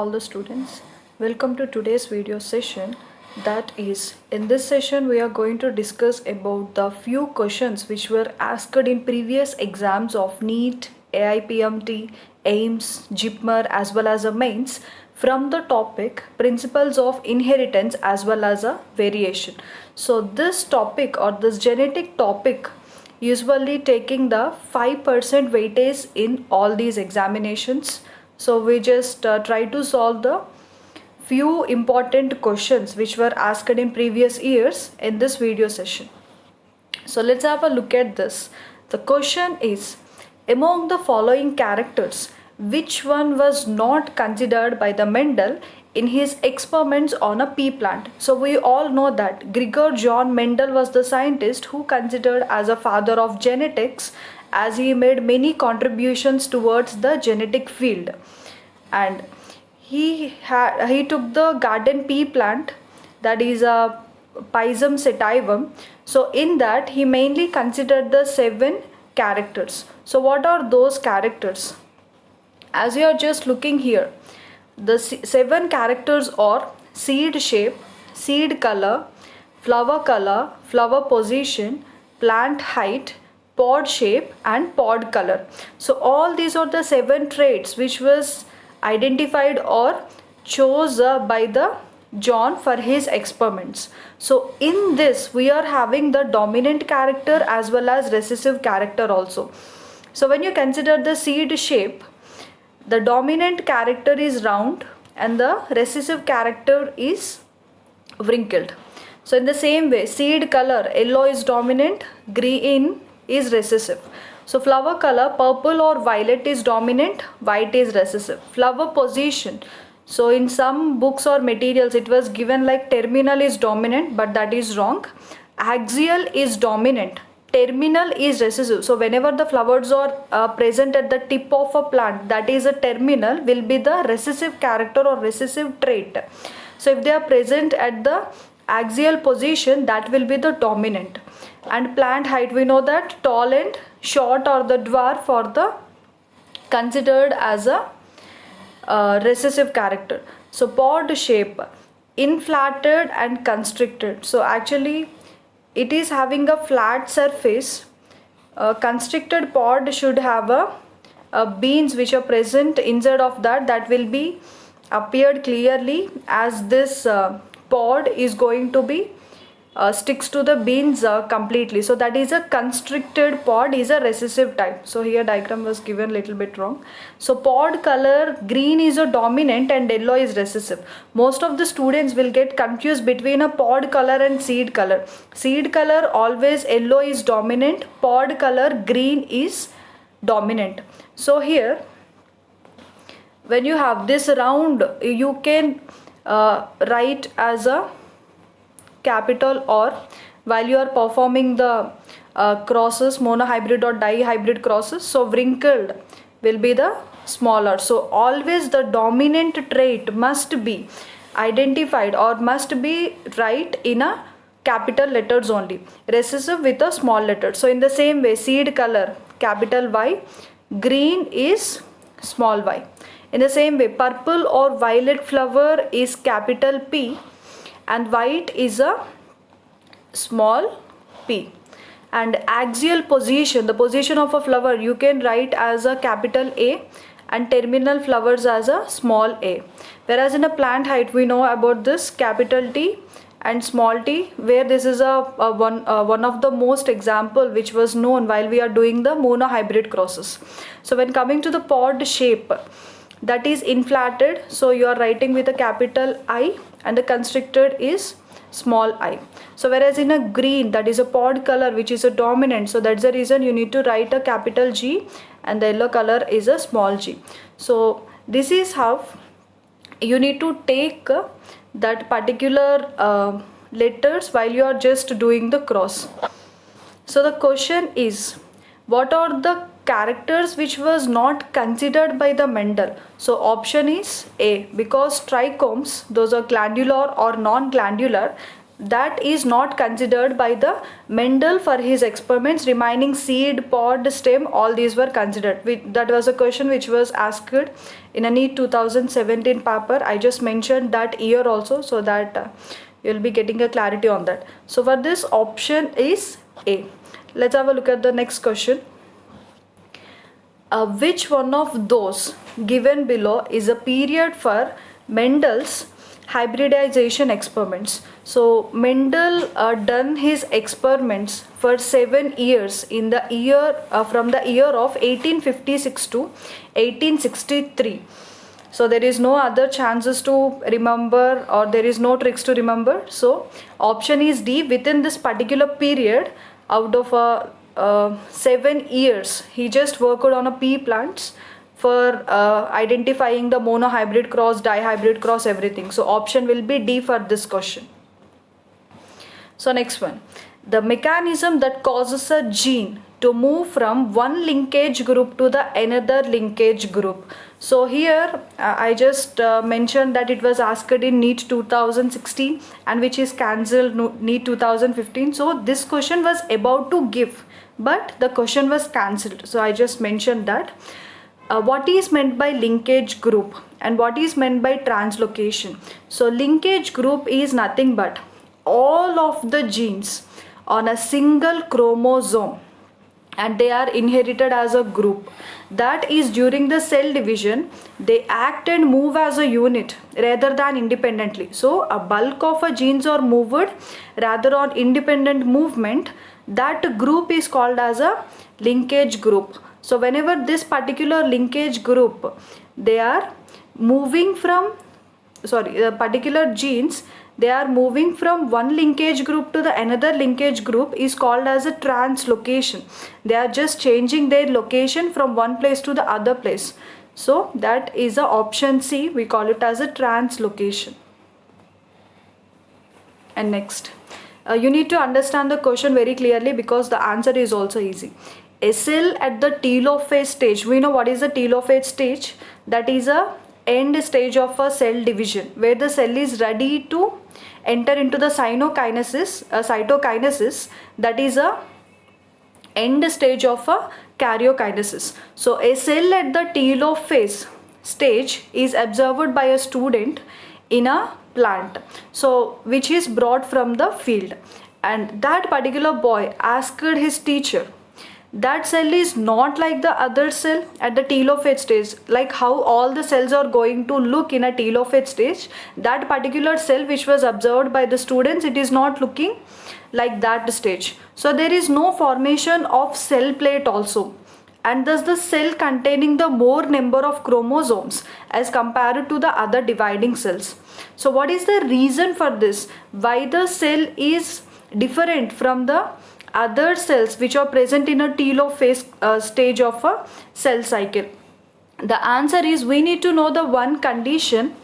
all the students. Welcome to today's video session. That is, in this session we are going to discuss about the few questions which were asked in previous exams of NEET, AIPMT, AIIMS, JIPMER as well as a mains from the topic principles of inheritance as well as a variation. So this topic or this genetic topic usually taking the 5% weightage in all these examinations. So we just try to solve the few important questions which were asked in previous years in this video session. So let's have a look at this. The question is, among the following characters, which one was not considered by the Mendel in his experiments on a pea plant? So we all know that Gregor John Mendel was the scientist who considered as a father of genetics, as he made many contributions towards the genetic field. And he took the garden pea plant, that is a Pisum sativum. So in that he mainly considered the 7 characters. So what are those characters? As you are just looking here, the 7 characters are seed shape, seed color, flower position, plant height, pod shape and pod color. So all these are the 7 traits which was identified or chose by the John for his experiments. So in this we are having the dominant character as well as recessive character also. So when you consider the seed shape, the dominant character is round and the recessive character is wrinkled. So in the same way, seed color, yellow is dominant, green is recessive. So flower color, purple or violet is dominant, white is recessive. Flower position, so in some books or materials it was given like terminal is dominant, but that is wrong. Axial is dominant, terminal is recessive. So whenever the flowers are present at the tip of a plant, that is a terminal, will be the recessive character or recessive trait. So if they are present at the axial position, that will be the dominant. And plant height, we know that tall and short or the dwarf are the considered as a recessive character. So pod shape, inflated and constricted. So actually it is having a flat surface. Constricted pod should have a beans which are present inside of that will be appeared clearly, as this pod is going to be sticks to the beans completely. So that is a constricted pod, is a recessive type. So here diagram was given little bit wrong. So pod color, green is a dominant and yellow is recessive. Most of the students will get confused between a pod color and seed color. Seed color always yellow is dominant, pod color green is dominant. So here when you have this round, you can write as a capital, or while you are performing the crosses, monohybrid or dihybrid crosses, so wrinkled will be the smaller. So always the dominant trait must be identified or must be right in a capital letters only, recessive with a small letter. So in the same way, seed color capital Y, green is small y. In the same way, purple or violet flower is capital P and white is a small p. And axial position, the position of a flower, you can write as a capital A and terminal flowers as a small a. Whereas in a plant height, we know about this capital T and small t, where this is one of the most example which was known while we are doing the monohybrid crosses. So when coming to the pod shape, that is inflated, so you are writing with a capital I and the constricted is small I. So whereas in a green, that is a pod color which is a dominant, so that's the reason you need to write a capital G and the yellow color is a small g. So this is how you need to take that particular letters while you are just doing the cross. So the question is, what are the characters which was not considered by the Mendel? So option is A, because trichomes, those are glandular or non-glandular, that is not considered by the Mendel for his experiments. Remaining seed, pod, stem, all these were considered. That was a question which was asked in a NEET 2017 paper. I just mentioned that year also, so that you'll be getting a clarity on that. So for this, option is A. Let's have a look at the next question. Which one of those given below is a period for Mendel's hybridization experiments? So Mendel done his experiments for 7 years in the year from the year of 1856 to 1863. So there is no other chances to remember, or there is no tricks to remember. So option is D. Within this particular period, out of 7 years, he just worked on a pea plants for identifying the monohybrid cross, dihybrid cross, everything. So option will be D for this question. So next one, the mechanism that causes a gene to move from one linkage group to the another linkage group. So here I just mentioned that it was asked in NEET 2016 and which is cancelled NEET 2015. So this question was about to give, but the question was cancelled. So I just mentioned that. What is meant by linkage group and what is meant by translocation? So linkage group is nothing but all of the genes on a single chromosome, and they are inherited as a group. That is, during the cell division, they act and move as a unit rather than independently. So a bulk of a genes are moved rather on independent movement. That group is called as a linkage group. So whenever this particular linkage group, they are moving from, particular genes, they are moving from one linkage group to the another linkage group, is called as a translocation. They are just changing their location from one place to the other place. So that is a option C. We call it as a translocation. And next, you need to understand the question very clearly because the answer is also easy. A cell at the telophase stage. We know what is the telophase stage. That is a end stage of a cell division where the cell is ready to enter into the cytokinesis. That is a end stage of a karyokinesis. So a cell at the telophase stage is observed by a student in a plant, so which is brought from the field, and that particular boy asked his teacher, that cell is not like the other cell at the telophase stage, like how all the cells are going to look in a telophase stage. That particular cell which was observed by the students, it is not looking like that stage. So there is no formation of cell plate also, and thus the cell containing the more number of chromosomes as compared to the other dividing cells. So what is the reason for this? Why the cell is different from the other cells which are present in a telophase stage of a cell cycle? The answer is, we need to know the one condition,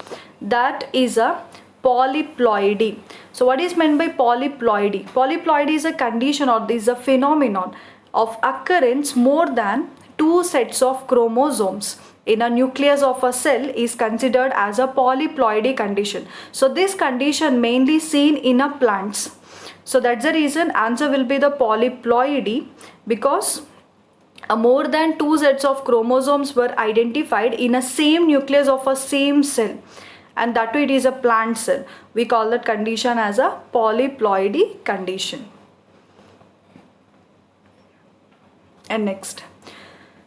that is a polyploidy. So what is meant by polyploidy? Polyploidy is a condition, or is a phenomenon of occurrence more than 2 sets of chromosomes in a nucleus of a cell is considered as a polyploidy condition. So this condition mainly seen in a plants. So that's the reason answer will be the polyploidy, because more than 2 sets of chromosomes were identified in a same nucleus of a same cell, and that too it is a plant cell. We call that condition as a polyploidy condition. And next,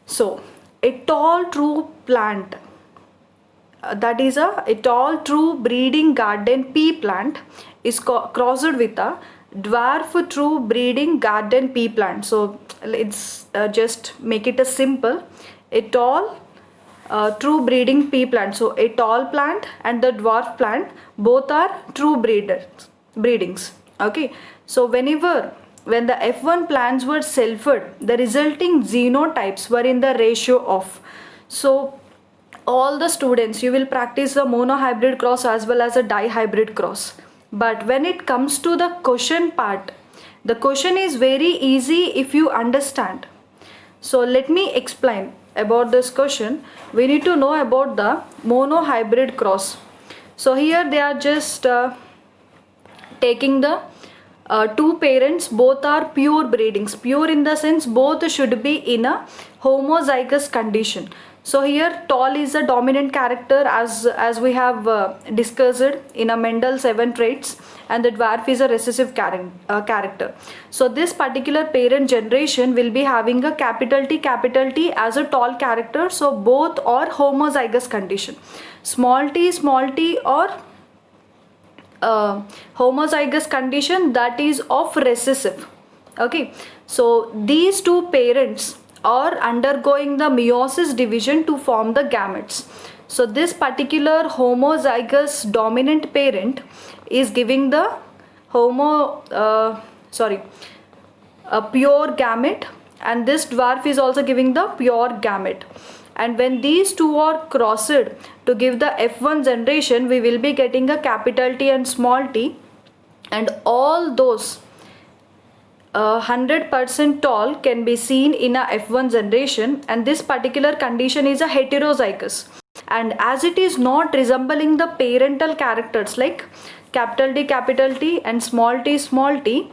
so a tall true plant, that is a tall true breeding garden pea plant is crossed with a dwarf true breeding garden pea plant. So let's just make it a simple. A tall true breeding pea plant. So a tall plant and the dwarf plant, both are true breedings. Okay. So when the F1 plants were selfed, the resulting genotypes were in the ratio of. So all the students, you will practice the monohybrid cross as well as a dihybrid cross. But when it comes to the question part, the question is very easy if you understand. So let me explain about this question. We need to know about the monohybrid cross. So here they are just taking the two parents, both are pure breedings. Pure in the sense both should be in a homozygous condition. So here tall is a dominant character as we have discussed in a Mendel 7 traits, and the dwarf is a recessive character. So this particular parent generation will be having a capital T as a tall character. So both are homozygous condition. Small t or homozygous condition, that is of recessive. Okay, so these two parents are undergoing the meiosis division to form the gametes. So this particular homozygous dominant parent is giving the a pure gamete, and this dwarf is also giving the pure gamete. And when these two are crossed to give the F1 generation, we will be getting a capital T and small t, and all those 100% tall can be seen in a F1 generation, and this particular condition is a heterozygous. And as it is not resembling the parental characters like capital T and small t,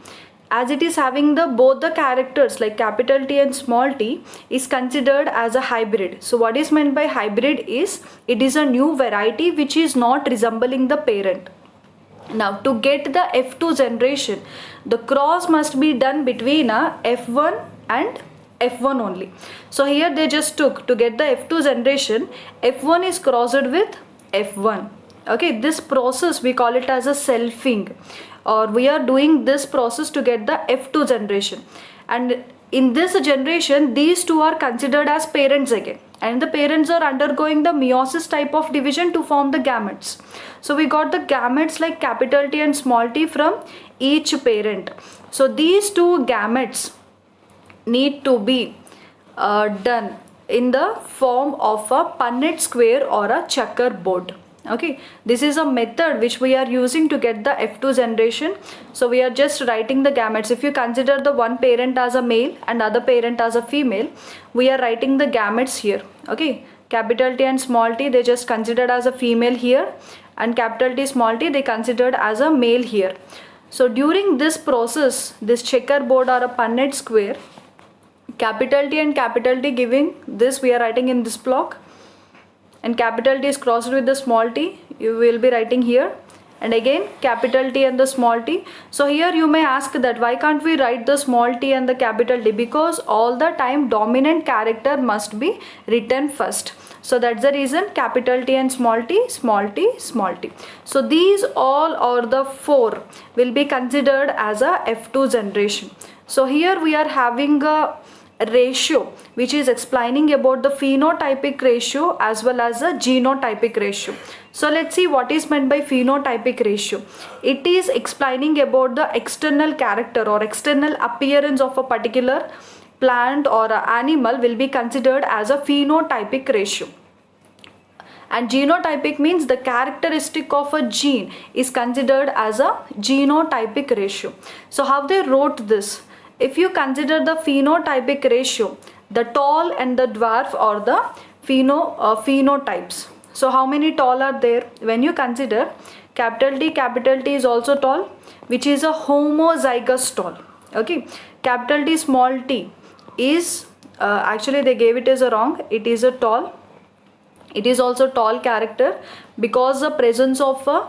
as it is having the both the characters like capital T and small t, is considered as a hybrid. So what is meant by hybrid is it is a new variety which is not resembling the parent. Now to get the F2 generation, the cross must be done between a F1 and F1 only. So here they just took to get the F2 generation, F1 is crossed with F1. Okay, this process we call it as a selfing, or we are doing this process to get the F2 generation. And in this generation, these two are considered as parents again, and the parents are undergoing the meiosis type of division to form the gametes. So we got the gametes like capital T and small t from each parent. So these two gametes need to be done in the form of a Punnett square or a checkerboard. Okay, this is a method which we are using to get the F2 generation. So we are just writing the gametes. If you consider the one parent as a male and other parent as a female, we are writing the gametes here. Okay, capital T and small t, they just considered as a female here, and capital T small t they considered as a male here. So during this process, this checkerboard or a Punnett square, capital T and capital T giving this, we are writing in this block, and capital T is crossed with the small t, you will be writing here, and again capital T and the small t. So here you may ask that why can't we write the small t and the capital T, because all the time dominant character must be written first. So that's the reason capital T and small t, small t, small t. So these all or the four will be considered as a F2 generation. So here we are having a ratio which is explaining about the phenotypic ratio as well as a genotypic ratio. So let's see what is meant by phenotypic ratio. It is explaining about the external character or external appearance of a particular plant or a animal will be considered as a phenotypic ratio. And genotypic means the characteristic of a gene is considered as a genotypic ratio. So how they wrote this? If you consider the phenotypic ratio, the tall and the dwarf are the phenotypes. So how many tall are there? When you consider capital T is also tall, which is a homozygous tall. Okay, capital T small t is actually they gave it as a wrong. It is a tall. It is also tall character because the presence of a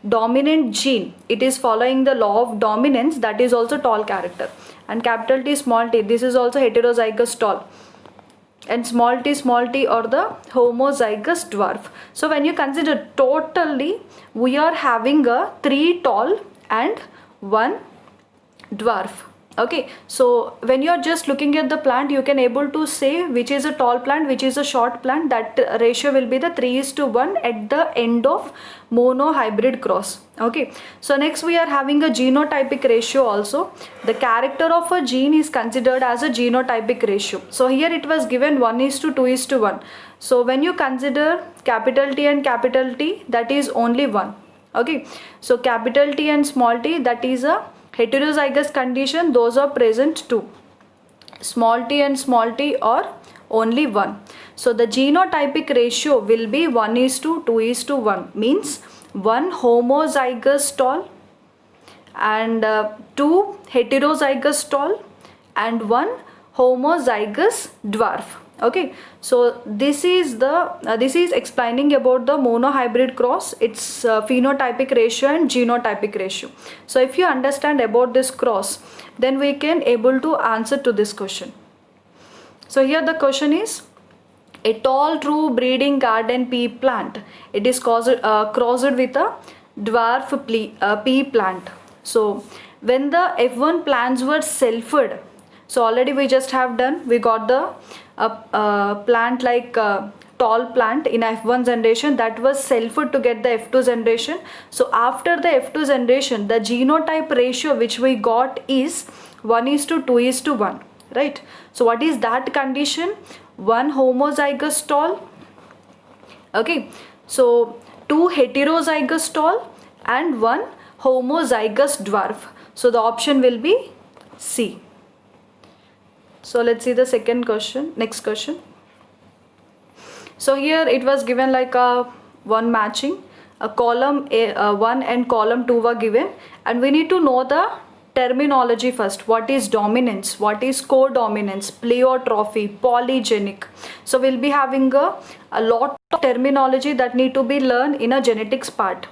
dominant gene, it is following the law of dominance, that is also tall character. And capital T small t, this is also heterozygous tall, and small t or the homozygous dwarf. So when you consider totally, we are having a 3 tall and 1 dwarf. Okay, so when you are just looking at the plant, you can able to say which is a tall plant, which is a short plant. That ratio will be the 3:1 at the end of monohybrid cross. Okay, so next we are having a genotypic ratio also. The character of a gene is considered as a genotypic ratio. So here it was given 1:2:1. So when you consider capital T and capital T, that is only 1. Okay, so capital T and small t, that is a heterozygous condition, those are present too. Small t and small t are only 1. So the genotypic ratio will be 1:2:1, means 1 homozygous tall and 2 heterozygous tall and 1 homozygous dwarf. Okay, so this is explaining about the monohybrid cross, its phenotypic ratio and genotypic ratio. So if you understand about this cross, then we can able to answer to this question. So here the question is, a tall true breeding garden pea plant, it is crossed with a dwarf pea plant. So when the F1 plants were selfed, so already we just have done, we got the plant like tall plant in F1 generation that was selfed to get the F2 generation. So after the F2 generation, the genotype ratio which we got is 1:2:1, right? So what is that condition? 1 homozygous tall, okay, so 2 heterozygous tall and 1 homozygous dwarf. So the option will be C. So let's see the second question, next question. So here it was given like a one matching, a column 1 and column 2 were given, and we need to know the terminology first. What is dominance, what is codominance, pleiotropic, polygenic. So we'll be having a lot of terminology that need to be learned in a genetics part.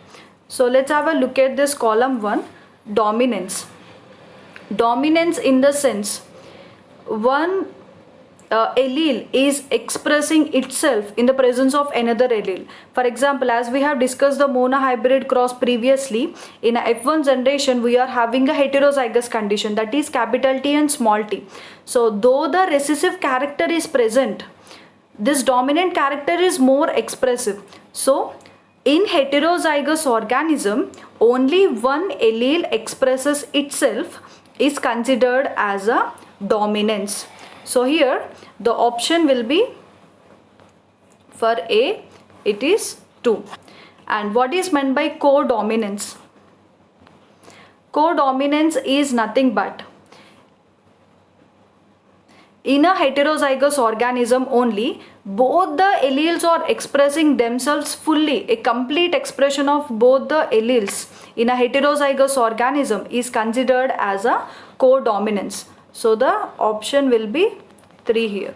So let's have a look at this column 1, dominance. Dominance in the sense, one allele is expressing itself in the presence of another allele. For example, as we have discussed the monohybrid cross previously, in F1 generation we are having a heterozygous condition, that is capital T and small t. So though the recessive character is present, this dominant character is more expressive. So in heterozygous organism, only one allele expresses itself is considered as a dominance. So here the option will be for A, it is 2. And what is meant by codominance? Codominance is nothing but, in a heterozygous organism only, both the alleles are expressing themselves fully. A complete expression of both the alleles in a heterozygous organism is considered as a codominance. So the option will be 3 here.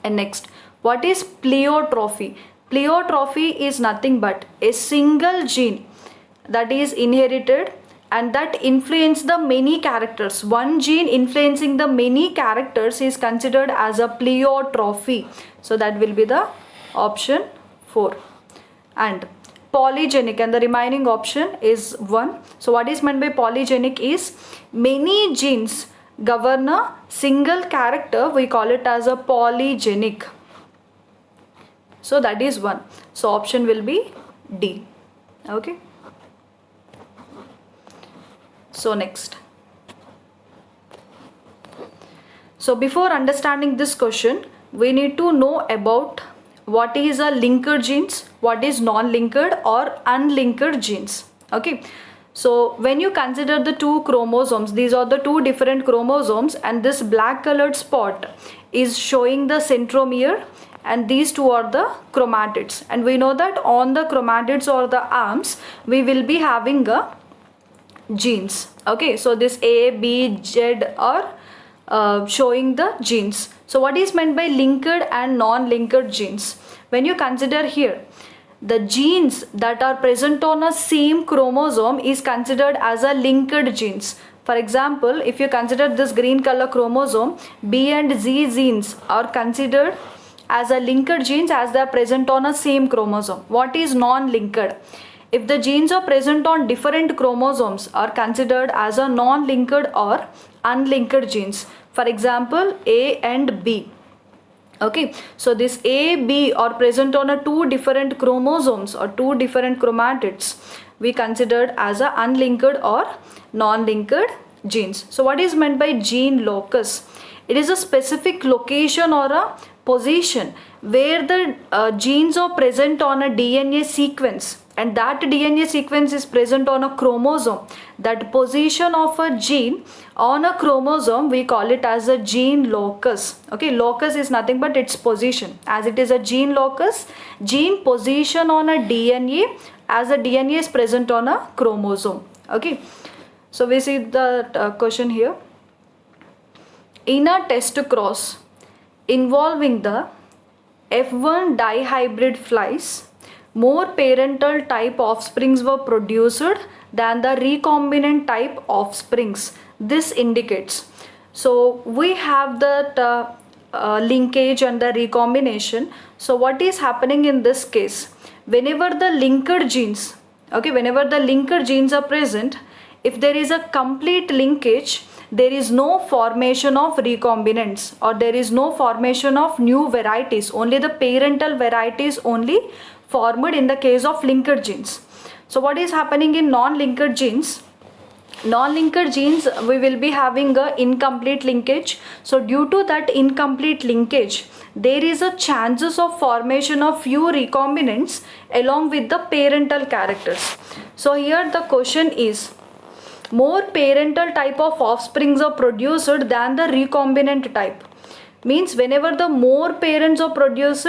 And next, what is pleiotropic? Pleiotropic is nothing but a single gene that is inherited and that influence the many characters. One gene influencing the many characters is considered as a pleiotropic. So that will be the option 4. And polygenic, and the remaining option is 1. So what is meant by polygenic is many genes govern a single character, we call it as a polygenic. So that is 1. So option will be D. Okay. So next. So before understanding this question, we need to know about what is a linked genes, what is non-linked or unlinked genes. Okay. So when you consider the 2 chromosomes, these are the 2 different chromosomes, and this black colored spot is showing the centromere, and these 2 are the chromatids. And we know that on the chromatids or the arms, we will be having a genes. Okay, so this A, B, Z are showing the genes. So what is meant by linked and non-linked genes? When you consider here, the genes that are present on a same chromosome is considered as a linked genes. For example, if you consider this green color chromosome, B and Z genes are considered as a linked genes as they are present on a same chromosome. What is non-linked? If the genes are present on different chromosomes are considered as a non-linked or unlinked genes. For example, A and B. Okay, so this A, B are present on a 2 different chromosomes or 2 different chromatids. We considered as a unlinked or non-linked genes. So what is meant by gene locus? It is a specific location or a position where the genes are present on a DNA sequence, and that DNA sequence is present on a chromosome. That position of a gene on a chromosome, we call it as a gene locus. Okay, locus is nothing but its position. As it is a gene locus, gene position on a DNA, as a DNA is present on a chromosome. Okay, so we see the question here. In a test cross involving the F1 dihybrid flies, more parental type offsprings were produced than the recombinant type offsprings. This indicates, so we have the linkage and the recombination. So what is happening in this case? Whenever the linked genes, okay, whenever the linked genes are present, if there is a complete linkage, there is no formation of recombinants, or there is no formation of new varieties. Only the parental varieties only formed in the case of linked genes. So what is happening in non-linked genes? Non-linked genes, we will be having a incomplete linkage. So due to that incomplete linkage, there is a chances of formation of few recombinants along with the parental characters. So here the question is, more parental type of offsprings are produced than the recombinant type. Means whenever the more parents are produced,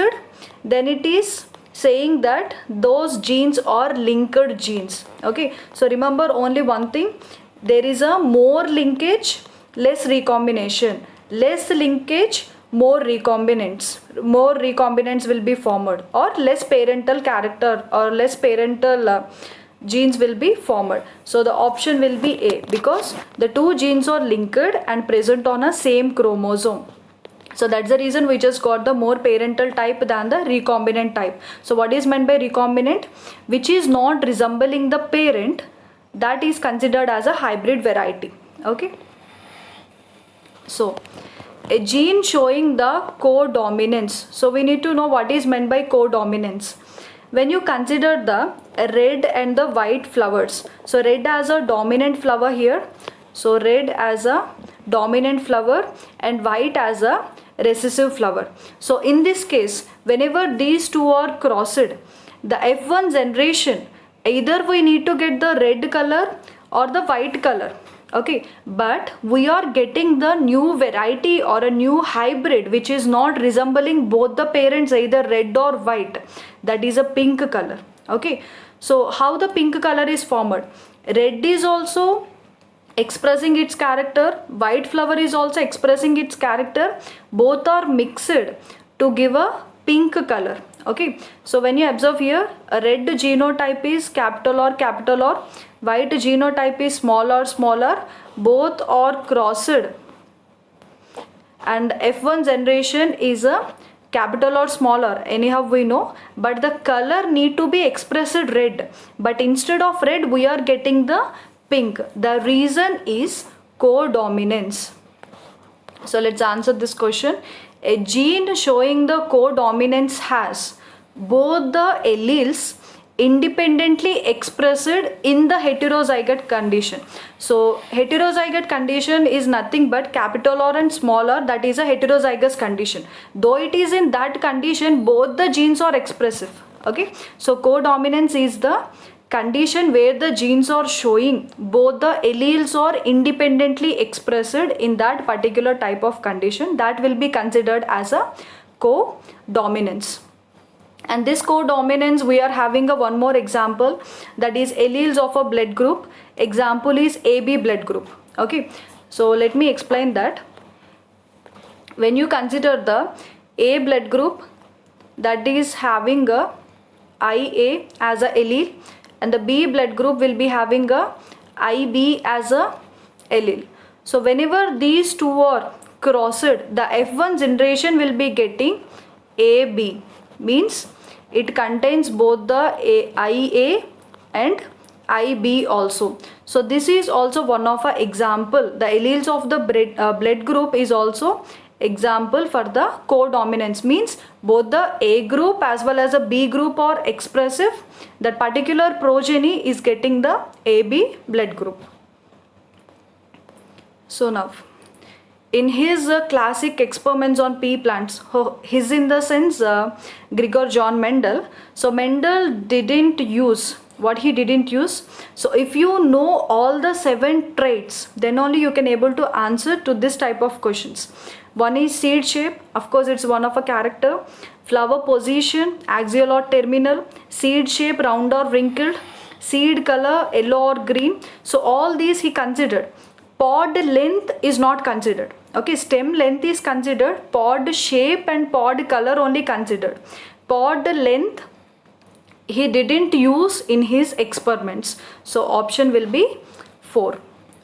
then it is saying that those genes are linked genes. Okay, so remember only one thing, there is a more linkage, less recombination, less linkage, more recombinants will be formed, or less parental character or less parental genes will be formed. So the option will be A, because the two genes are linked and present on a same chromosome. So that's the reason we just got the more parental type than the recombinant type. So what is meant by recombinant? Which is not resembling the parent, that is considered as a hybrid variety. Okay, so a gene showing the codominance. So we need to know what is meant by codominance. When you consider the red and the white flowers, so red as a dominant flower here, so red as a dominant flower and white as a recessive flower. So in this case, whenever these two are crossed, the F1 generation, either we need to get the red color or the white color. Okay, but we are getting the new variety or a new hybrid which is not resembling both the parents, either red or white, that is a pink color. Okay, so how the pink color is formed? Red is also expressing its character, white flower is also expressing its character, both are mixed to give a pink color. Okay, so when you observe here, a red genotype is capital or, white genotype is small or smaller, both are crossed, and F1 generation is a capital or smaller, anyhow we know, but the color need to be expressed red, but instead of red we are getting the pink. The reason is codominance. So let's answer this question. A gene showing the codominance has both the alleles independently expressed in the heterozygote condition. So heterozygote condition is nothing but capital R and small r, that is a heterozygous condition. Though it is in that condition, both the genes are expressive. Okay, so codominance is the condition where the genes are showing both the alleles are independently expressed in that particular type of condition, that will be considered as a codominance. And this codominance, we are having a one more example, that is alleles of a blood group. Example is AB blood group. Okay, so let me explain that. When you consider the A blood group, that is having a IA as a allele, and the B blood group will be having a IB as a allele. So whenever these two are crossed, the F1 generation will be getting AB, means it contains both the IA and IB also. So this is also one of a example. The alleles of the blood group is also example for the codominance, means both the A group as well as the B group are expressive. That particular progeny is getting the AB blood group. So now, in his classic experiments on pea plants, his in the sense Gregor John Mendel. So Mendel didn't use, what he didn't use. So if you know all the 7 traits, then only you can able to answer to this type of questions. One is seed shape, of course it's one of a character. Flower position, axial or terminal. Seed shape, round or wrinkled. seed color, yellow or green. So all these he considered. Pod length is not considered. Okay, stem length is considered. Pod shape and pod color only considered. Pod length he didn't use in his experiments. So option will be 4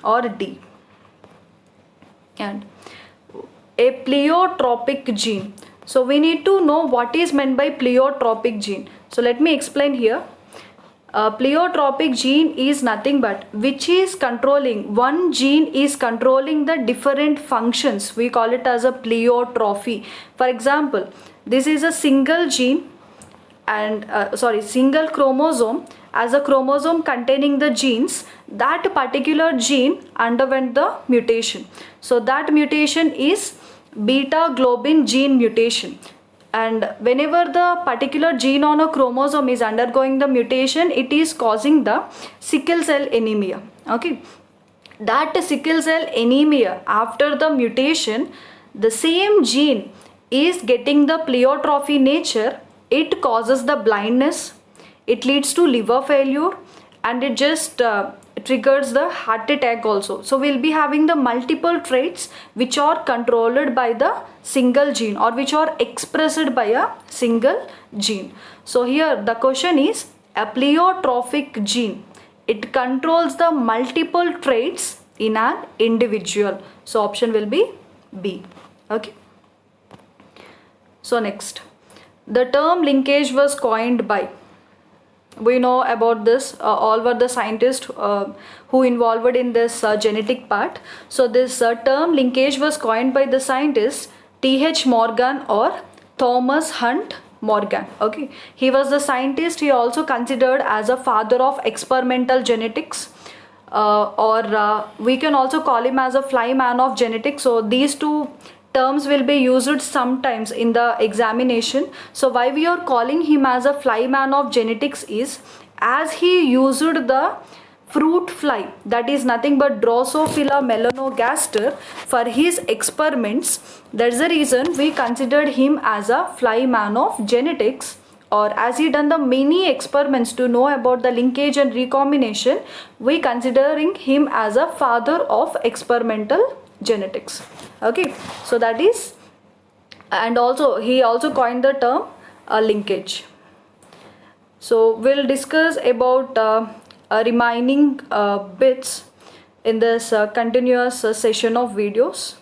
or D. And a pleiotropic gene. So we need to know what is meant by pleiotropic gene. So let me explain here. Pleiotropic gene is nothing but which is controlling, one gene is controlling the different functions. We call it as a pleiotropy. For example, this is a single gene and single chromosome. As a chromosome containing the genes, that particular gene underwent the mutation. So that mutation is beta globin gene mutation. And whenever the particular gene on a chromosome is undergoing the mutation, it is causing the sickle cell anemia. Okay, that sickle cell anemia, after the mutation, the same gene is getting the pleiotrophy nature. It causes the blindness, it leads to liver failure, and it just triggers the heart attack also. So we'll be having the multiple traits which are controlled by the single gene or which are expressed by a single gene. So here the question is a pleiotropic gene. It controls the multiple traits in an individual. So option will be B. Okay. So next, the term linkage was coined by, we know about this, all were the scientists who involved in this genetic part. So this term linkage was coined by the scientists T.H. Morgan or Thomas Hunt Morgan. Okay, he was the scientist. He also considered as a father of experimental genetics, or we can also call him as a fly man of genetics. So these two terms will be used sometimes in the examination. So why we are calling him as a fly man of genetics is as he used the fruit fly, that is nothing but Drosophila melanogaster, for his experiments. That's the reason we considered him as a fly man of genetics, or as he done the many experiments to know about the linkage and recombination, we considering him as a father of experimental genetics. Okay, so that is, and also he also coined the term linkage. So we'll discuss about remaining bits in this continuous session of videos.